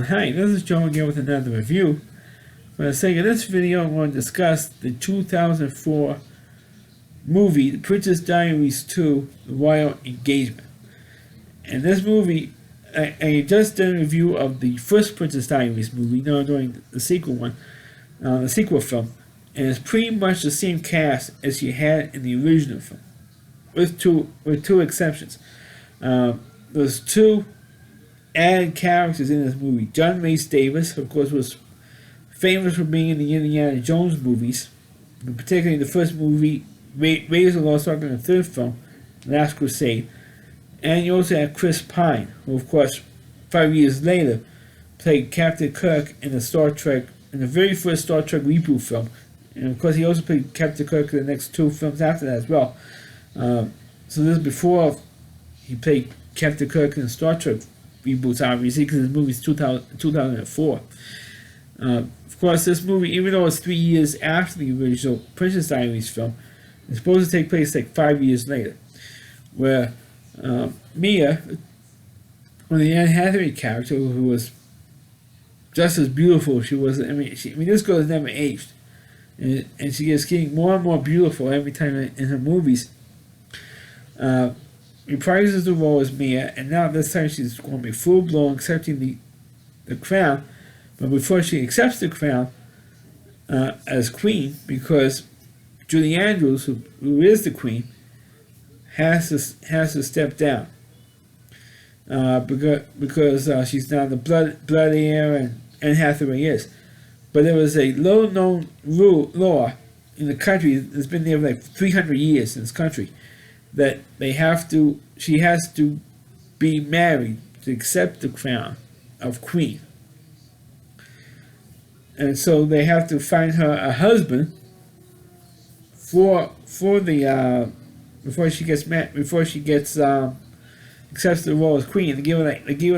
Hi, this is Joe again with another review. For the sake of this video, I'm going to discuss the 2004 movie, The Princess Diaries 2, The Royal Engagement. And this movie, I just did a review of the first Princess Diaries movie, now doing the sequel one, the sequel film, and it's pretty much the same cast as you had in the original film, with two exceptions. There's two added characters in this movie. John Rhys Davis, of course, was famous for being in the Indiana Jones movies, particularly the first movie, Raiders of the Lost Ark, and the third film, Last Crusade. And you also have Chris Pine, who, of course, 5 years later, played Captain Kirk in the very first Star Trek reboot film. And of course, he also played Captain Kirk in the next two films after that as well. So this is before he played Captain Kirk in the Star Trek reboots, obviously, because the movie's 2004. Of course, this movie, even though it's 3 years after the original Princess Diaries film, it's supposed to take place like 5 years later, where Mia, or the Anne Hathaway character, who was just as beautiful as she was. This girl has never aged, and she gets getting more and more beautiful every time in her movies. Reprises the role as Mia, and now this time she's going to be full blown accepting the crown. But before she accepts the crown as queen, because Julie Andrews, who is the queen, has to step down because she's now the blood heir, and Anne Hathaway is. But there was a low known law in the country that's been there for like 300 years in this country, that she has to be married to accept the crown of queen. And so they have to find her a husband before she accepts the role as queen. They give her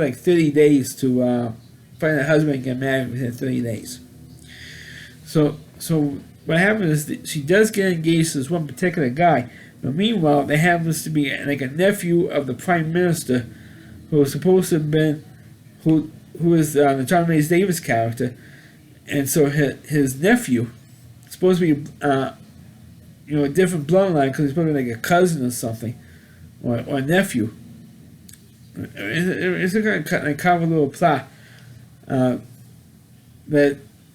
like 30 days to find a husband and get married within 30 days. So what happens is that she does get engaged to this one particular guy. But meanwhile, there happens to be like a nephew of the prime minister, who was supposed to have been, who is the John Rhys Davis character, and so his nephew is supposed to be a different bloodline, because he's probably like a cousin or something, or a nephew. It's a kind of cover little plot that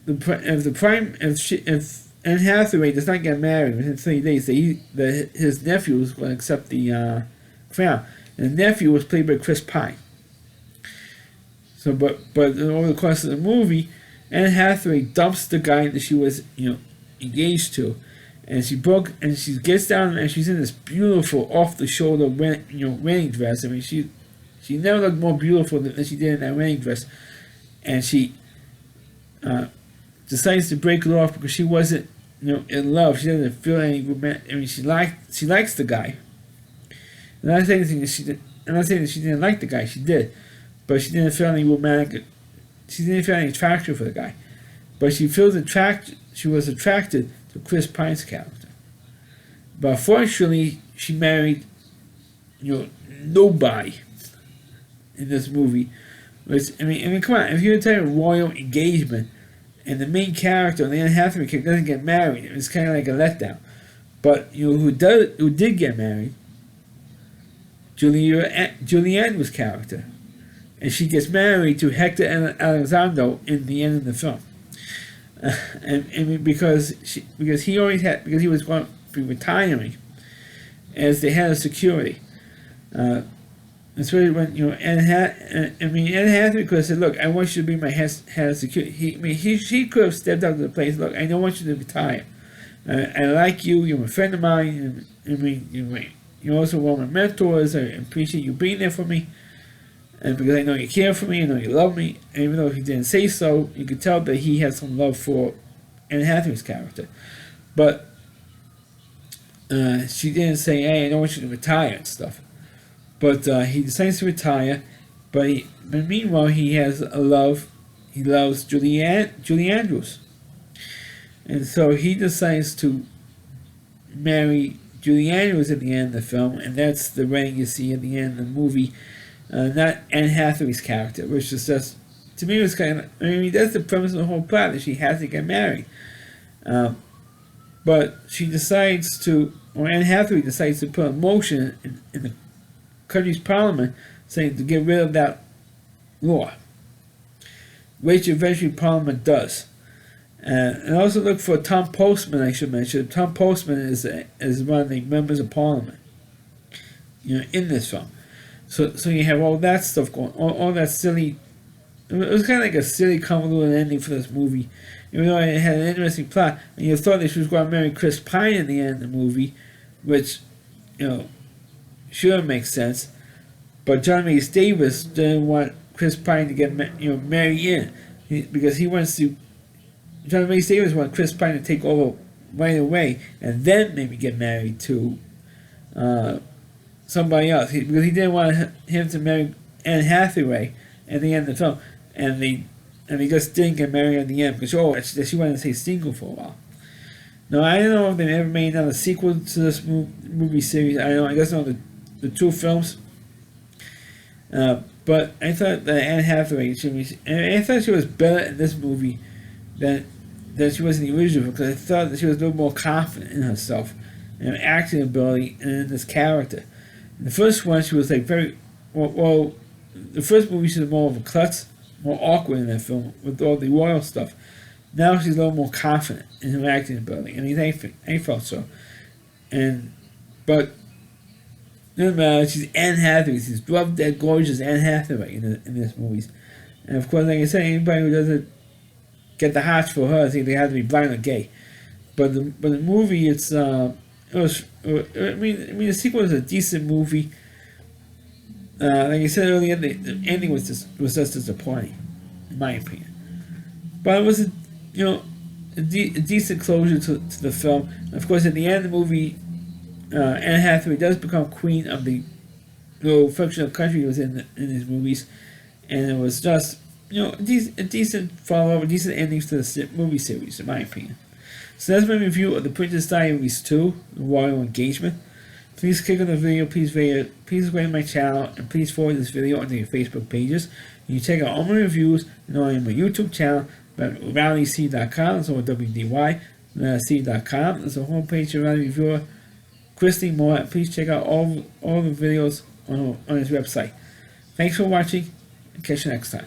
if Anne Hathaway does not get married within 30 days, his nephew is going to accept the crown. And the nephew was played by Chris Pine. So, but over the course of the movie, Anne Hathaway dumps the guy that she was, engaged to, and she gets down and she's in this beautiful off-the-shoulder, wedding dress. I mean, she never looked more beautiful than she did in that wedding dress, and she decides to break it off because she wasn't, in love. She doesn't feel any romantic. I mean, she likes the guy. I'm not saying that she didn't like the guy. She did, but she didn't feel any romantic. She didn't feel any attraction for the guy, but she was attracted to Chris Pine's character. But unfortunately, she married, nobody in this movie. I mean, come on. If you're going to tell a royal engagement, and the main character, the Anne Hathaway character, doesn't get married, it's kind of like a letdown. But who did get married? Julie Andrews' character, and she gets married to Hector Elizondo in the end of the film. Because he was going to be retiring as the head of security. Especially when Anne Hathaway could have said, "Look, I want you to be my head of security." She could have stepped up to the place. "Look, I don't want you to retire. I like you. You're a friend of mine. You're also one of my mentors. I appreciate you being there for me, and because I know you care for me, I know you love me." And even though he didn't say so, you could tell that he had some love for Anne Hathaway's character. But she didn't say, "Hey, I don't want you to retire" and stuff. But he decides to retire. But meanwhile, he has a love. He loves Julie Andrews, and so he decides to marry Julie Andrews at the end of the film, and that's the wedding you see at the end of the movie. Not Anne Hathaway's character, which is just to me, it was kind of. I mean, that's the premise of the whole plot, that she has to get married. But she decides to, or Anne Hathaway decides to put a motion in the country's parliament saying to get rid of that law, which eventually Parliament does. And also look for Tom Postman. I should mention Tom Postman is one of the members of Parliament, in this film. So you have all that stuff going, all that silly. It was kind of like a silly, convoluted ending for this movie. Even though it had an interesting plot, and you thought that she was going to marry Chris Pine in the end of the movie, which, sure makes sense. But John Rhys Davis didn't want Chris Pine to get marry in, because he wants to. John Rhys Davis wanted Chris Pine to take over right away, and then maybe get married to somebody else, because he didn't want him to marry Anne Hathaway at the end of the film, and they just didn't get married at the end because she wanted to stay single for a while. Now I don't know if they ever made another sequel to this movie series. I don't know. I guess not the two films. But I thought that Anne Hathaway I thought she was better in this movie than she was in the original, because I thought that she was a little more confident in herself and her acting ability and in this character. In the first one, she was like very well. The first movie, she was more of a klutz, more awkward in that film with all the royal stuff. Now she's a little more confident in her acting ability. I mean, I felt so. But no matter, she's Anne Hathaway. She's drop dead gorgeous Anne Hathaway in this movies. And of course, like I said, anybody who doesn't get the hearts for her, I think they have to be blind or gay. But the movie, the sequel is a decent movie. Like I said earlier, the ending was just disappointing, in my opinion. But it was a decent closure to the film. And of course, at the end of the movie, Anne Hathaway does become queen of the little fictional country he was in these movies, and it was just a decent follow-up, decent endings to the movie series, in my opinion. So that's my review of the Princess Diaries 2, The Royal Engagement. Please click on the video, please rate my channel, and please forward this video onto your Facebook pages. You can check out all my reviews and on my YouTube channel at rallyc.com. That's over WDY.c.com. There's a homepage of Rally Reviewer, Christy Moore. Please check out all the videos on his website. Thanks for watching, and catch you next time.